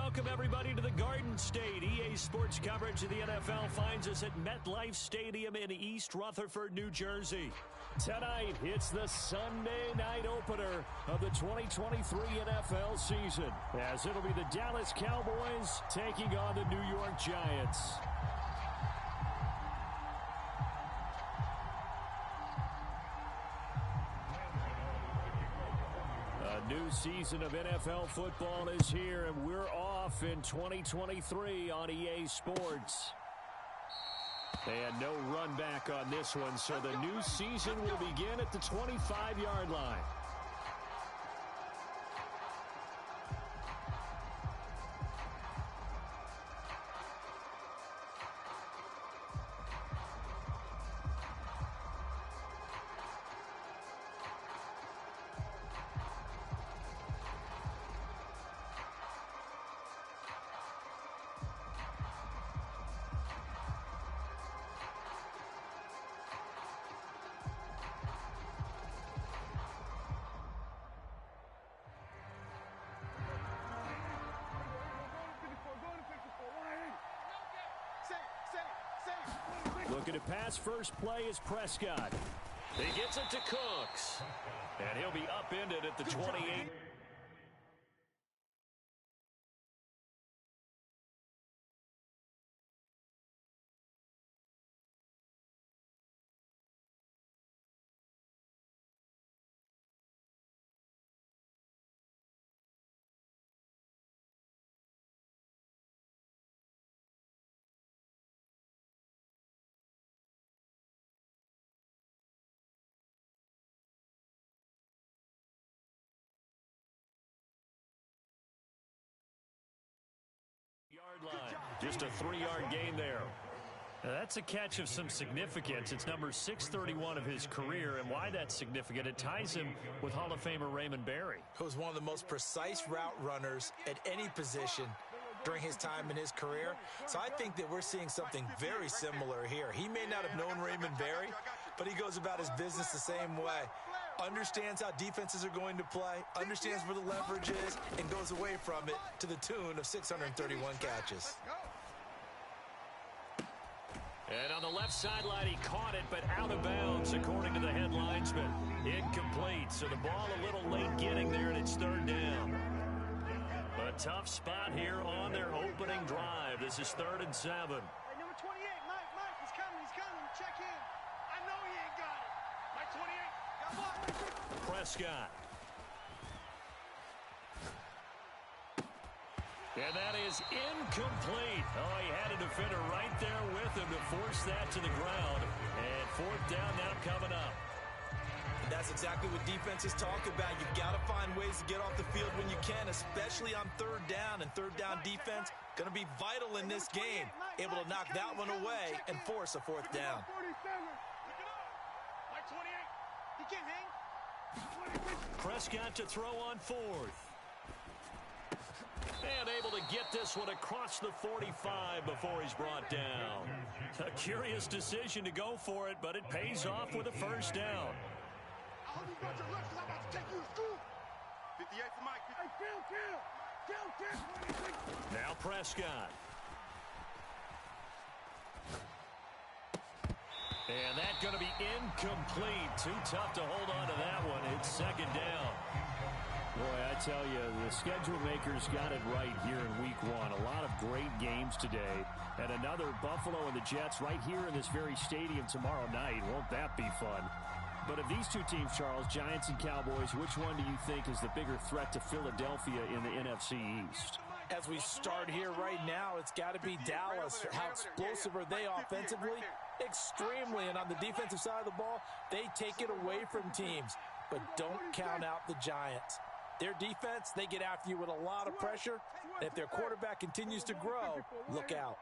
welcome everybody to the Garden State. EA Sports coverage of the NFL finds us at MetLife Stadium in East Rutherford, New Jersey. Tonight, it's the Sunday night opener of the 2023 NFL season, as it'll be the Dallas Cowboys taking on the New York Giants. A new season of NFL football is here, and we're off in 2023 on EA Sports. And no run back on this one, so the new season will begin at the 25-yard line. Looking to pass, first play is Prescott. He gets it to Cooks. And he'll be upended at the 28. Line. Just a 3-yard gain there. Now that's a catch of some significance. It's number 631 of his career, and why that's significant, it ties him with Hall of Famer Raymond Berry. He was one of the most precise route runners at any position during his time in his career. So I think that we're seeing something very similar here. He may not have known Raymond Berry, but he goes about his business the same way. Understands how defenses are going to play, understands where the leverage is, and goes away from it to the tune of 631 catches. And on the left sideline, he caught it, but out of bounds, according to the head linesman. Incomplete, so the ball a little late getting there, and it's third down. A tough spot here on their opening drive. This is 3rd and 7. Hey, number 28, Mike, he's coming. Check in. I know he ain't got it. Mike 28. Prescott. And that is incomplete. Oh, he had a defender right there with him to force that to the ground. And 4th down now coming up. And that's exactly what defenses talk about. You've got to find ways to get off the field when you can, especially on 3rd down. And 3rd down defense going to be vital in this game. Able to knock that one away and force a 4th down. Mike 28. He can't hang. Prescott to throw on 4th. And able to get this one across the 45 before he's brought down. A curious decision to go for it, but it pays off with a 1st down. I hope you got your left, because I'm about to take you to school. 58 for Mike. Hey, kill. Now Prescott. And that's going to be incomplete. Too tough to hold on to that one. It's 2nd down. Boy, I tell you, the schedule makers got it right here in Week 1. A lot of great games today. And another Buffalo and the Jets right here in this very stadium tomorrow night. Won't that be fun? But of these two teams, Charles, Giants and Cowboys, which one do you think is the bigger threat to Philadelphia in the NFC East? As we start here right now, it's got to be Dallas. How explosive are they offensively? Extremely. And on the defensive side of the ball, they take it away from teams. But don't count out the Giants. Their defense, they get after you with a lot of pressure. And if their quarterback continues to grow, look out.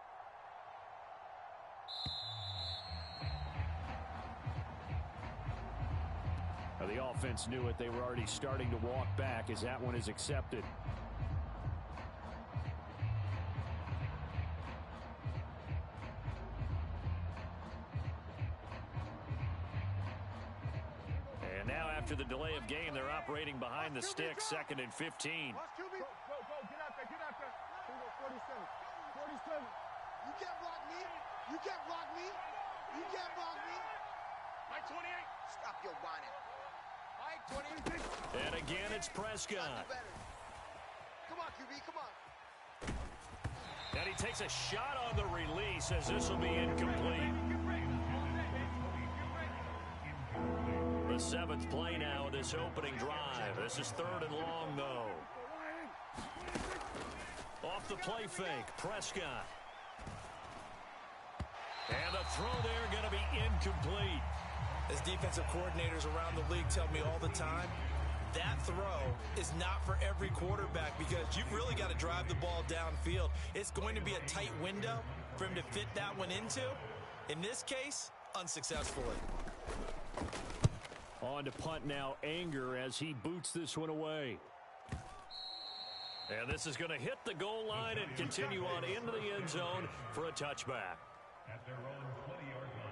Now, the offense knew it. They were already starting to walk back as that one is accepted. And now after the delay of game, they're operating behind the sticks, 2nd and 15. Stop your whining. Mike, 20. And again, it's Prescott. Come on, QB, come on. And he takes a shot on the release as this will be incomplete. The seventh play now of this opening drive. This is third and long, though. Off the play fake, Prescott. And the throw there going to be incomplete. As defensive coordinators around the league tell me all the time, that throw is not for every quarterback because you've really got to drive the ball downfield. It's going to be a tight window for him to fit that one into. In this case, unsuccessfully. On to punt now, Anger, as he boots this one away. And this is going to hit the goal line and continue on into the end zone for a touchback. At their own 20-yard line.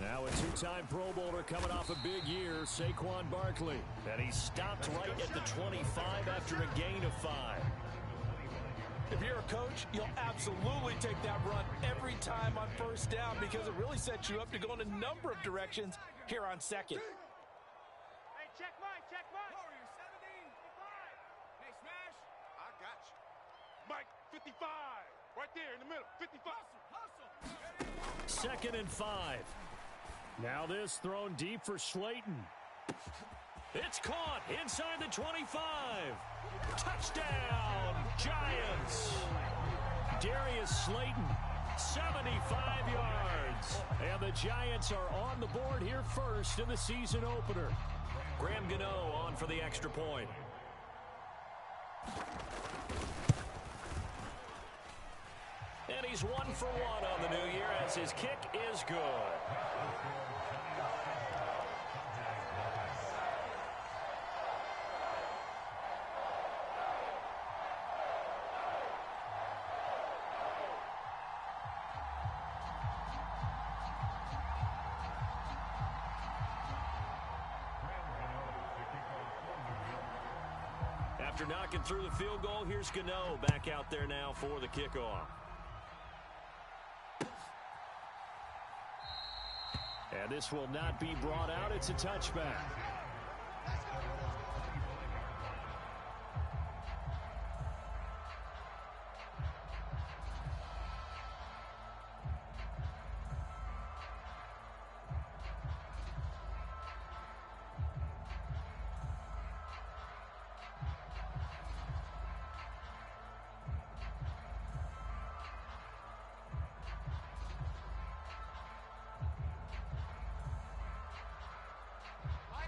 Now a two-time Pro Bowler coming off a big year, Saquon Barkley. And he stopped right at the 25 after a gain of 5. If you're a coach, you'll absolutely take that run every time on first down because it really sets you up to go in a number of directions here on second. Hey, check Mike, check Mike. Warrior 17. 55. Hey, Smash. I got you. Mike, 55. Right there in the middle, 55. Hustle. Second and 5. Now this thrown deep for Slayton. It's caught inside the 25. Touchdown, Giants. Darius Slayton, 75 yards. And the Giants are on the board here first in the season opener. Graham Gano on for the extra point. And he's 1 for 1 on the new year as his kick is good. After knocking through the field goal, here's Gano back out there now for the kickoff. And this will not be brought out. It's a touchback.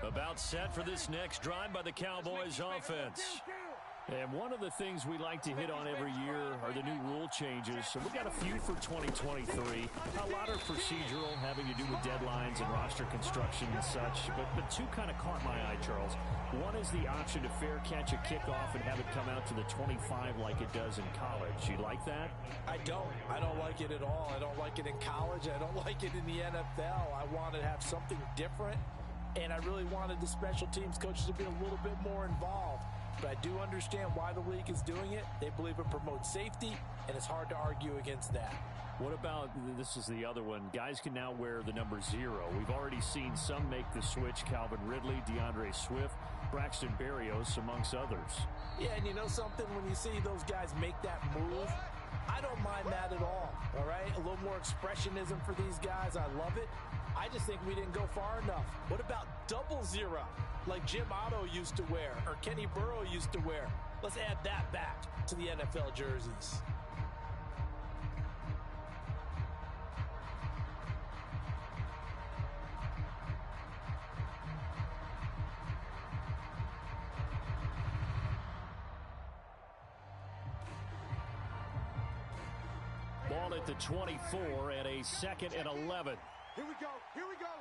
About set for this next drive by the Cowboys offense. And one of the things we like to hit on every year are the new rule changes. So we got a few for 2023. A lot are procedural, having to do with deadlines and roster construction and such. But two kind of caught my eye, Charles. One is the option to fair catch a kickoff and have it come out to the 25 like it does in college. You like that? I don't like it at all. I don't like it in college. I don't like it in the NFL. I want to have something different. And I really wanted the special teams coaches to be a little bit more involved. But I do understand why the league is doing it. They believe it promotes safety, and it's hard to argue against that. What about, this is the other one, guys can now wear the number 0. We've already seen some make the switch, Calvin Ridley, DeAndre Swift, Braxton Berrios, amongst others. Yeah, and you know something? When you see those guys make that move, I don't mind that at all right? A little more expressionism for these guys. I love it. I just think we didn't go far enough. What about 00, like Jim Otto used to wear or Kenny Burrow used to wear? Let's add that back to the NFL jerseys. down at the 24 and a 2nd and 11. Here we go. Here we go.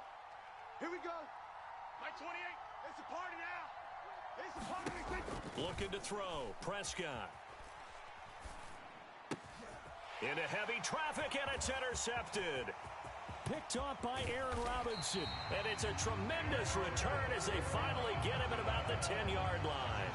Here we go. My 28. It's a party now. It's a party. Looking to throw. Prescott. Into heavy traffic, and it's intercepted. Picked off by Aaron Robinson. And it's a tremendous return as they finally get him at about the 10-yard line.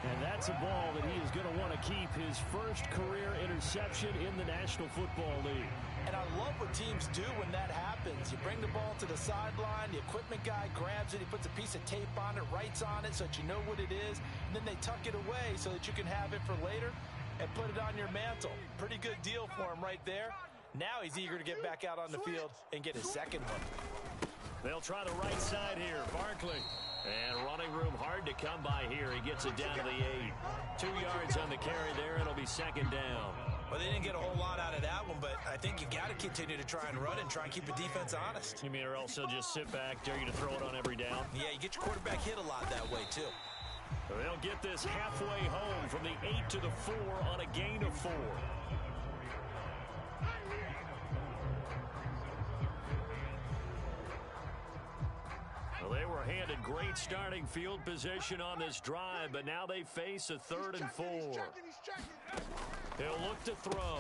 And that's a ball that he is going to want to keep, his first career interception in the National Football League. And I love what teams do when that happens. You bring the ball to the sideline, the equipment guy grabs it, he puts a piece of tape on it, writes on it so that you know what it is, and then they tuck it away so that you can have it for later and put it on your mantle. Pretty good deal for him right there. Now he's eager to get back out on the field and get his second one. They'll try the right side here. Barkley. And running room hard to come by here. He gets it down to the 8. 2 yards on the carry there. It'll be 2nd down. Well, they didn't get a whole lot out of that one, but I think you got to continue to try and run and try and keep the defense honest. You mean or else they'll just sit back, dare you to throw it on every down? Yeah, you get your quarterback hit a lot that way, too. They'll get this halfway home from the 8 to the 4 on a gain of 4. Well, they were handed great starting field position on this drive, but now they face a 3rd and 4. He'll look to throw.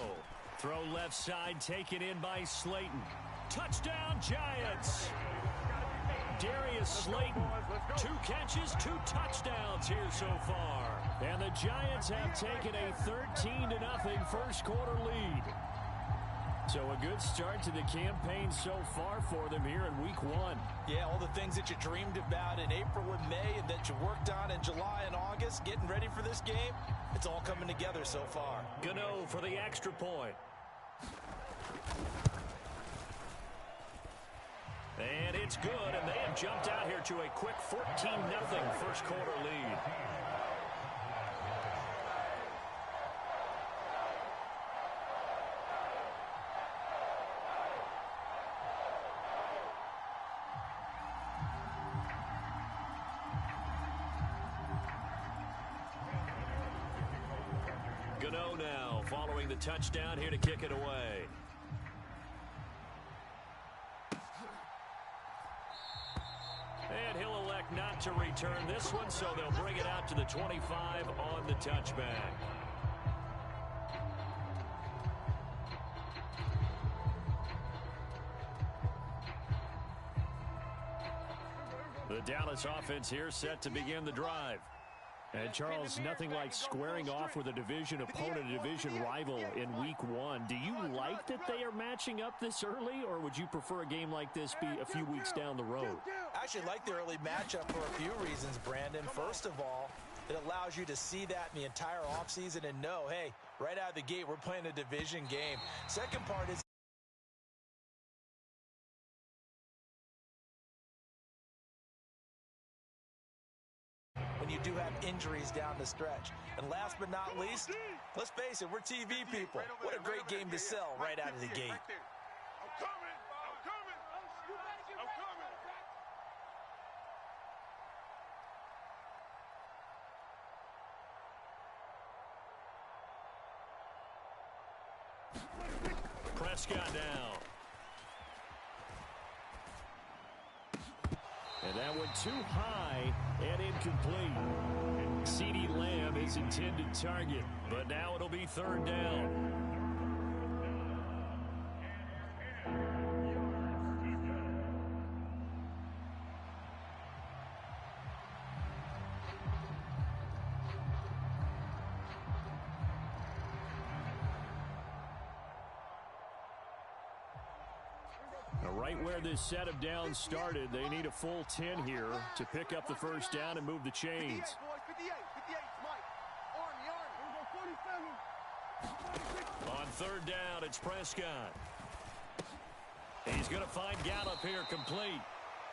Throw left side, taken in by Slayton. Touchdown, Giants! Darius Slayton, 2 catches, 2 touchdowns here so far. And the Giants have taken a 13-0 first quarter lead. So a good start to the campaign so far for them here in week 1. Yeah, all the things that you dreamed about in April and May and that you worked on in July and August, getting ready for this game, it's all coming together so far. Gano for the extra point. And it's good, and they have jumped out here to a quick 14-0 first quarter lead. Gano now following the touchdown here to kick it away. And he'll elect not to return this one, so they'll bring it out to the 25 on the touchback. The Dallas offense here set to begin the drive. And, Charles, nothing like squaring off with a division opponent, a division rival in week 1. Do you like that they are matching up this early, or would you prefer a game like this be a few weeks down the road? I actually like the early matchup for a few reasons, Brandon. First of all, it allows you to see that in the entire offseason and know, hey, right out of the gate, we're playing a division game. Second part is when you do have injuries down the stretch. And last but not least, let's face it, we're TV people. What a great game to sell right out of the gate. I'm coming. I'm coming. I'm coming. Prescott down. And that went too high and incomplete. CeeDee Lamb is intended target, but now it'll be 3rd down. Right where this set of downs started, they need a full 10 here to pick up the first down and move the chains. 58, On 3rd down, it's Prescott. He's going to find Gallup here complete.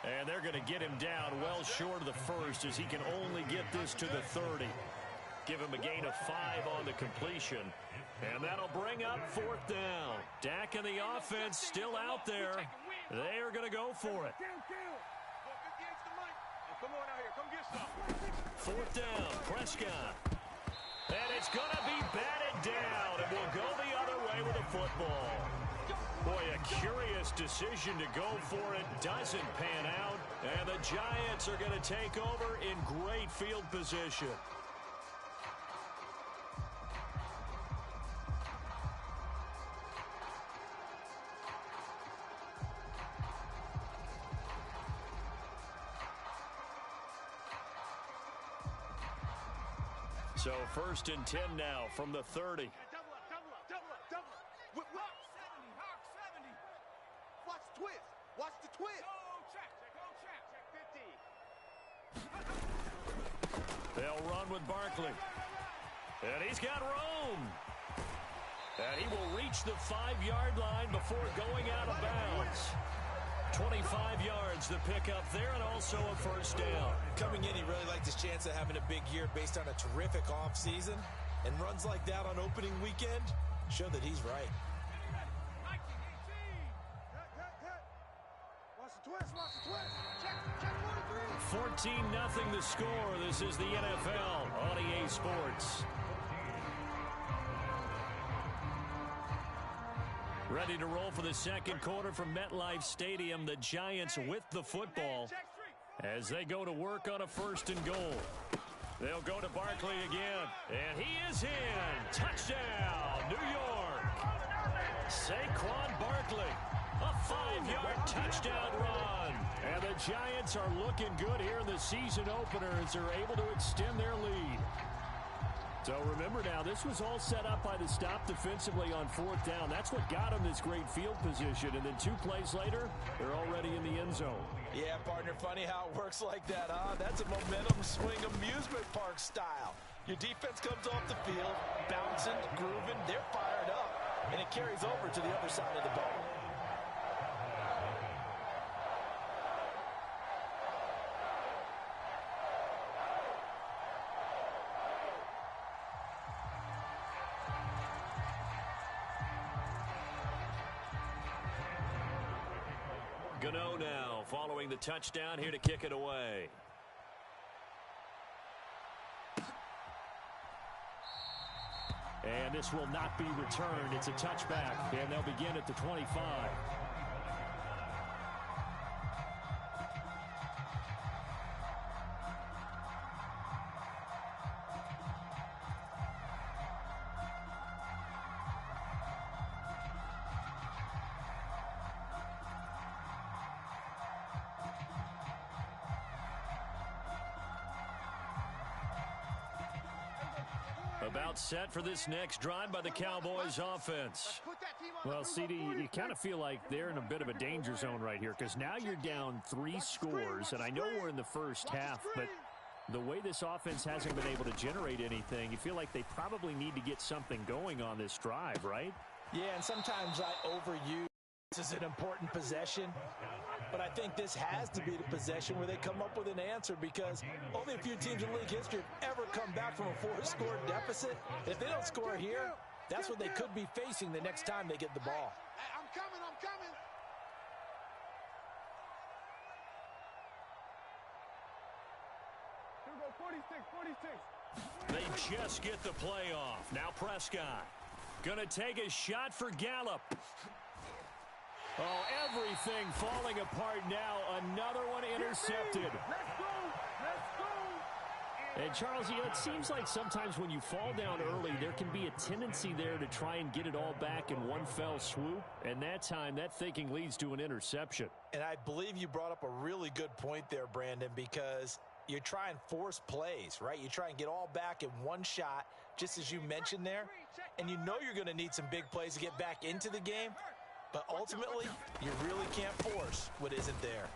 And they're going to get him down well short of the first as he can only get this to the 30. Give him a gain of 5 on the completion. And that'll bring up 4th down. Dak and the offense still out there. They are going to go for it. Come on out here. Come get some. 4th down, Prescott. And it's going to be batted down. And we'll go the other way with a football. curious decision to go for it. Doesn't pan out. And the Giants are going to take over in great field position. So 1st and 10 now from the 30. Double up, double up, double up, double up. Hawk 70, Hawk 70. Watch the twist. Watch the twist. Check 50. They'll run with Barkley. And he's got room. And he will reach the 5-yard line before going out of bounds. 25 yards the pickup there, and also a 1st down. Coming in, he really liked his chance of having a big year based on a terrific offseason. And runs like that on opening weekend show that he's right. 14-0 the score. This is the NFL on EA Sports. Ready to roll for the second quarter from MetLife Stadium. The Giants with the football as they go to work on a 1st and goal. They'll go to Barkley again. And he is in. Touchdown, New York. Saquon Barkley. A 5-yard touchdown run. And the Giants are looking good here in the season opener as they're able to extend their lead. So remember now, this was all set up by the stop defensively on 4th down. That's what got them this great field position. And then 2 plays later, they're already in the end zone. Yeah, partner, funny how it works like that, huh? That's a momentum swing amusement park style. Your defense comes off the field, bouncing, grooving, they're fired up, and it carries over to the other side of the ball. Gano now following the touchdown here to kick it away. And this will not be returned. It's a touchback, and they'll begin at the 25. About set for this next drive by the Cowboys offense. Well, CD, you kind of feel like they're in a bit of a danger zone right here because now you're down 3 scores, and I know we're in the first half, but the way this offense hasn't been able to generate anything, you feel like they probably need to get something going on this drive, right? Yeah, and sometimes I overuse this is an important possession. But I think this has to be the possession where they come up with an answer because only a few teams in league history have ever come back from a 4-score deficit. If they don't score here, that's what they could be facing the next time they get the ball. Hey, I'm coming, I'm coming. Here we go, 46, 46. They just get the play off. Now Prescott gonna take a shot for Gallup. Oh, everything falling apart now. Another one intercepted. Let's go, let's go. And Charles, it seems like sometimes when you fall down early, there can be a tendency there to try and get it all back in one fell swoop. And that time, that thinking leads to an interception. And I believe you brought up a really good point there, Brandon, because you try and force plays, right? You try and get all back in one shot, just as you mentioned there. And you know you're going to need some big plays to get back into the game. But ultimately, you really can't force what isn't there.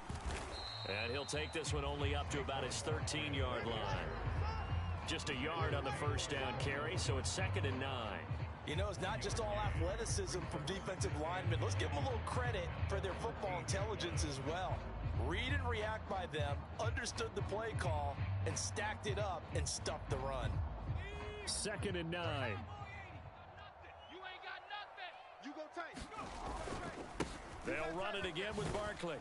And he'll take this one only up to about his 13-yard line. Just a yard on the 1st down carry, so it's 2nd and 9. You know, it's not just all athleticism from defensive linemen. Let's give them a little credit for their football intelligence as well. Read and react by them, understood the play call, and stacked it up and stuffed the run. 2nd and 9. You go tight. They'll run it again with Barkley.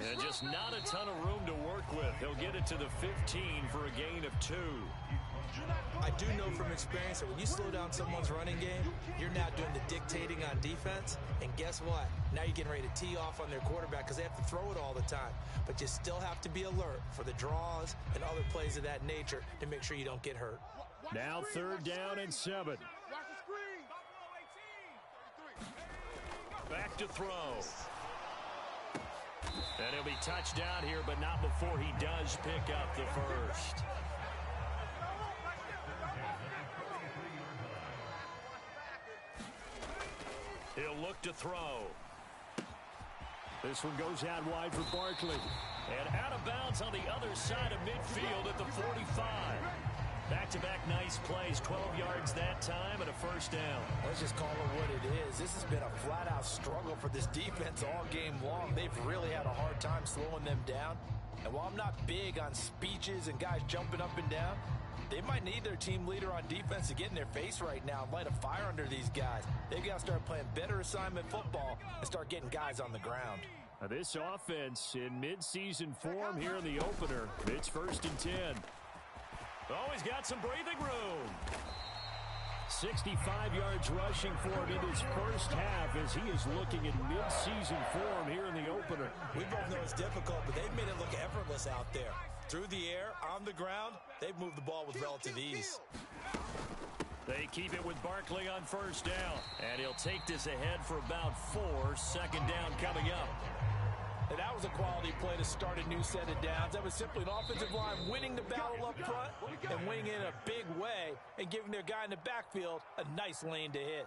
And just not a ton of room to work with. He'll get it to the 15 for a gain of 2. I do know from experience that when you slow down someone's running game, you're now doing the dictating on defense. And guess what? Now you're getting ready to tee off on their quarterback because they have to throw it all the time. But you still have to be alert for the draws and other plays of that nature to make sure you don't get hurt. Now 3rd down and 7. Watch the screen. Back to throw. And he'll be touchdown here, but not before he does pick up the first. He'll look to throw. This one goes out wide for Barkley. And out of bounds on the other side of midfield at the 45. Back-to-back nice plays, 12 yards that time and a first down. Let's just call it what it is. This has been a flat-out struggle for this defense all game long. They've really had a hard time slowing them down. And while I'm not big on speeches and guys jumping up and down, they might need their team leader on defense to get in their face right now and light a fire under these guys. They've got to start playing better assignment football and start getting guys on the ground. Now this offense in mid-season form here in the opener. It's 1st and 10. Oh, he's got some breathing room. 65 yards rushing for him in his first half as he is looking in mid-season form here in the opener. We both know it's difficult, but they've made it look effortless out there. Through the air, on the ground, they've moved the ball with relative ease. They keep it with Barkley on 1st down. And he'll take this ahead for about 4. 2nd down coming up. And that was a quality play to start a new set of downs. That was simply an offensive line winning the battle up front and winning in a big way and giving their guy in the backfield a nice lane to hit.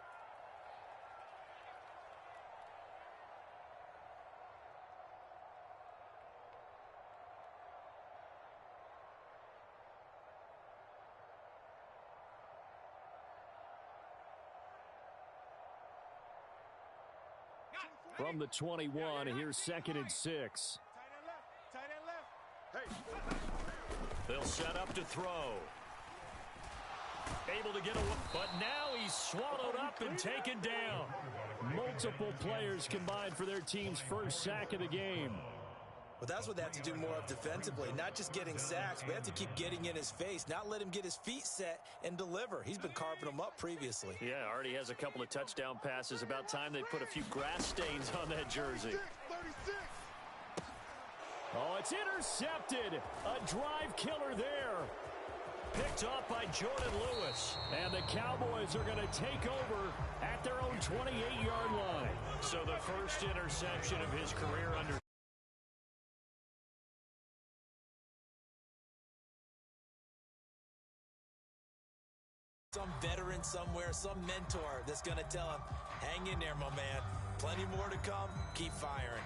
From the 21, here's 2nd and 6. Tight end left. Hey. They'll set up to throw. Able to get away, but now he's swallowed up and taken down. Multiple players combined for their team's first sack of the game. But that's what they have to do more of defensively, not just getting sacks, but they have to keep getting in his face, not let him get his feet set and deliver. He's been carving them up previously. Yeah, already has a couple of touchdown passes. About time they put a few grass stains on that jersey. 36. Oh, it's intercepted. A drive killer there. Picked off by Jordan Lewis. And the Cowboys are going to take over at their own 28-yard line. So the first interception of his career under some veteran somewhere, some mentor that's going to tell him, hang in there, my man. Plenty more to come. Keep firing.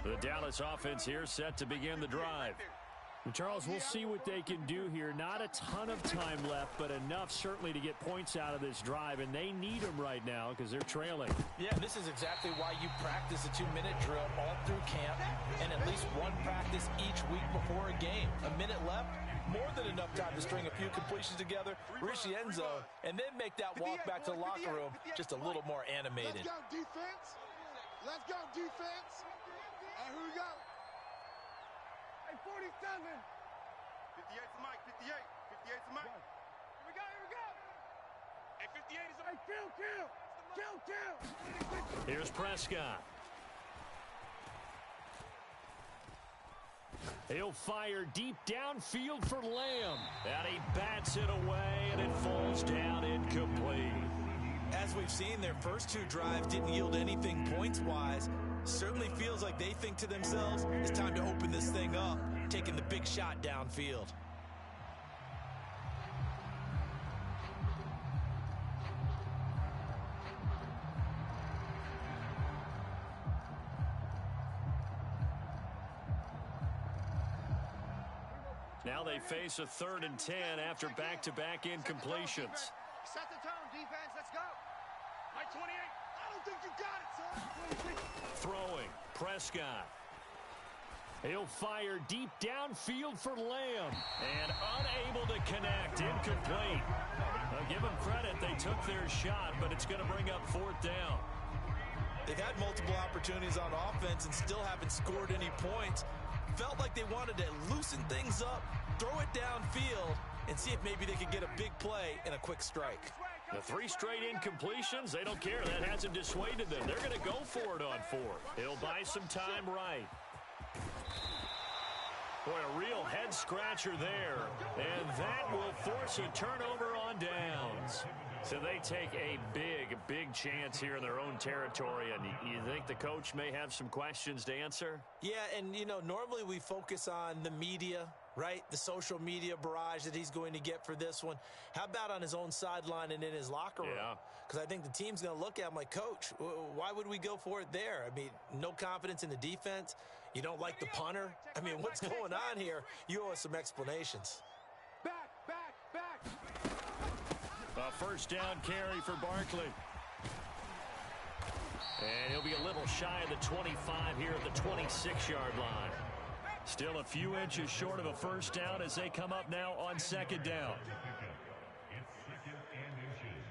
The Dallas offense here set to begin the drive. And Charles, we'll see what they can do here. Not a ton of time left, but enough certainly to get points out of this drive, and they need them right now because they're trailing. Yeah, this is exactly why you practice a 2-minute drill all through camp and at least one practice each week before a game. A minute left, more than enough time to string a few completions together, reach the end zone, and then make that walk back to the locker room just a little more animated. Let's go, defense. Let's go, defense. And here we go. Hey, 47. 58's the mic, 58. 58's the mic. Here we go, here we go. Hey, 58 is the mic. Kill. Here's Prescott. He'll fire deep downfield for Lamb. And he bats it away, and it falls down incomplete. As we've seen, their first 2 drives didn't yield anything points-wise. Certainly feels like they think to themselves, it's time to open this thing up, taking the big shot downfield. Now they face a 3rd and 10 after back-to-back incompletions. Set the tone, defense. Let's go. Mike 28. I don't think you got it, son. 26. Throwing, Prescott. He'll fire deep downfield for Lamb. And unable to connect. Incomplete. I'll give them credit. They took their shot, but it's going to bring up 4th down. They've had multiple opportunities on offense and still haven't scored any points. Felt like they wanted to loosen things up, throw it downfield, and see if maybe they could get a big play and a quick strike. The 3 straight incompletions, they don't care. That hasn't dissuaded them. They're going to go for it on 4th. He'll buy some time right. Boy, a real head-scratcher there. And that will force a turnover on downs. So they take a big chance here in their own territory. And you think the coach may have some questions to answer? Yeah, and, you know, normally we focus on the media, right? The social media barrage that he's going to get for this one. How about on his own sideline and in his locker room? Yeah. Because I think the team's going to look at him like, Coach, why would we go for it there? I mean, no confidence in the defense. You don't like the punter. I mean, what's going on here? You owe us some explanations. Back. A 1st down carry for Barkley. And he'll be a little shy of the 25 here at the 26-yard line. Still a few inches short of a 1st down as they come up now on 2nd down. It's 2nd and inches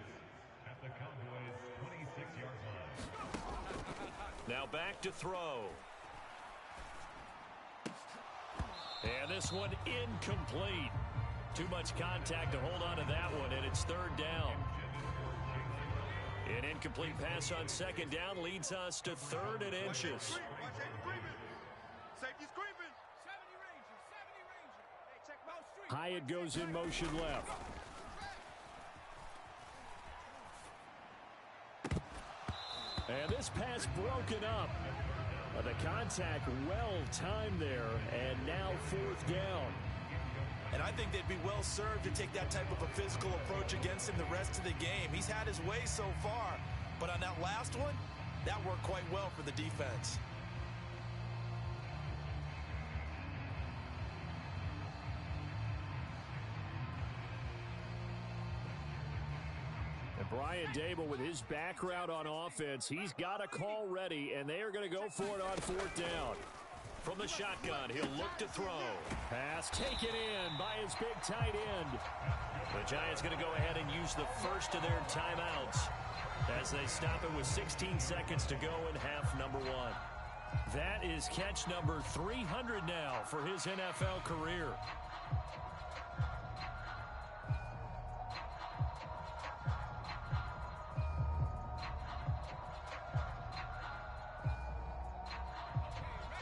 at the Cowboys' 26-yard line. Now back to throw. And this one incomplete. Too much contact to hold on to that one, and it's 3rd down. An incomplete pass on 2nd down leads us to 3rd and inches. Safety screaming. Hyatt goes in motion left. And this pass broken up. The contact well timed there, and now 4th down. And I think they'd be well served to take that type of a physical approach against him the rest of the game. He's had his way so far, but on that last one, that worked quite well for the defense. And Brian Dable, with his background on offense, he's got a call ready, and they are going to go for it on 4th down. From the shotgun, he'll look to throw. Pass taken in by his big tight end. The Giants going to go ahead and use the first of their timeouts as they stop it with 16 seconds to go in half number 1. That is catch number 300 now for his NFL career.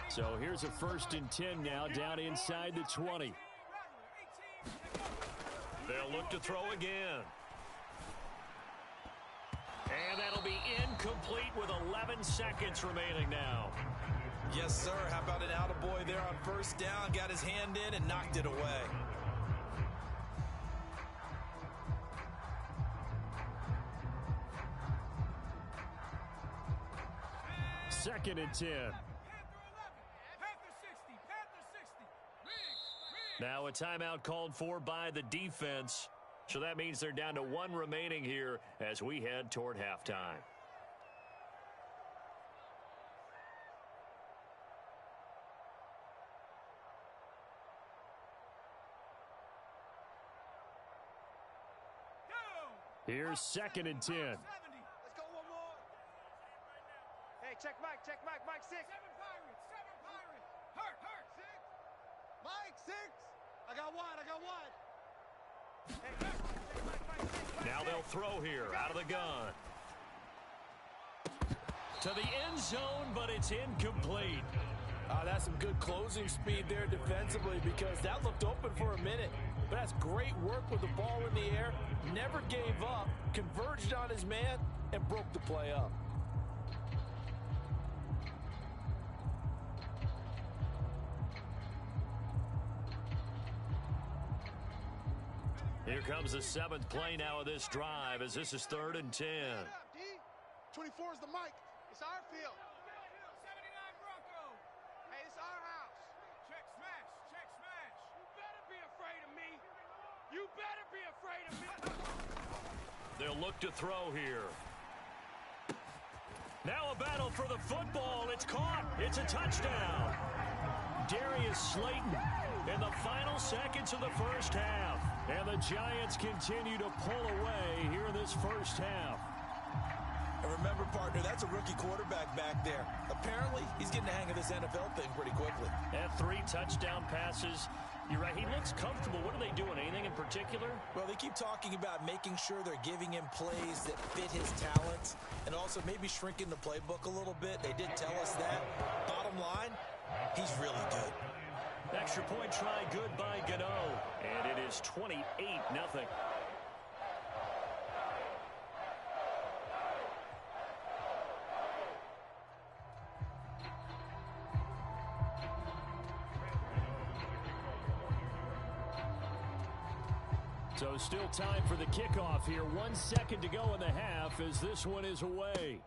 So here's a 1st and 10 now down inside the 20. They'll look to throw again. And that'll be incomplete with 11 seconds remaining now. Yes, sir. How about an attaboy there on 1st down? Got his hand in and knocked it away. Second and 10. Now a timeout called for by the defense. So that means they're down to 1 remaining here as we head toward halftime. Here's 2nd and 10. Let's go one more. Hey, check Mike, Mike 6. 7 Pirates. Hurt. 6. Mike 6. I got one. Hey, now they'll throw here out of the gun. To the end zone, but it's incomplete. That's some good closing speed there defensively because that looked open for a minute. But that's great work with the ball in the air. Never gave up, converged on his man, and broke the play up. Here comes the 7th play now of this drive as this is 3rd and 10. 24 is the mic. It's our field. 79 Bronco. Hey, it's our house. Check smash. You better be afraid of me. You better be afraid of me. They'll look to throw here. Now a battle for the football. It's caught. It's a touchdown. Darius Slayton in the final seconds of the first half. And the Giants continue to pull away here in this first half. And remember, partner, that's a rookie quarterback back there. Apparently, he's getting the hang of this NFL thing pretty quickly. And 3 touchdown passes. You're right, he looks comfortable. What are they doing? Anything in particular? Well, they keep talking about making sure they're giving him plays that fit his talents and also maybe shrinking the playbook a little bit. They did tell us that. Bottom line, he's really good. Extra point try good by Gano. And it is 28-0. So still time for the kickoff here. 1 second to go in the half as this one is away.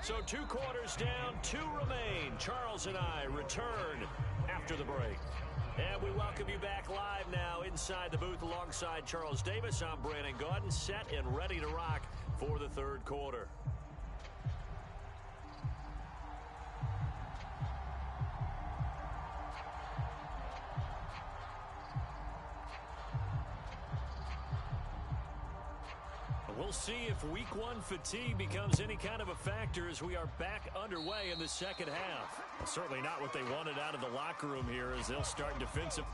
So 2 quarters down, 2 remain. Charles and I return after the break. And we welcome you back live now inside the booth alongside Charles Davis. I'm Brandon Gaudin, set and ready to rock for the third quarter. We'll see if week 1 fatigue becomes any kind of a factor as we are back underway in the second half. Well, certainly not what they wanted out of the locker room here as they'll start defensive.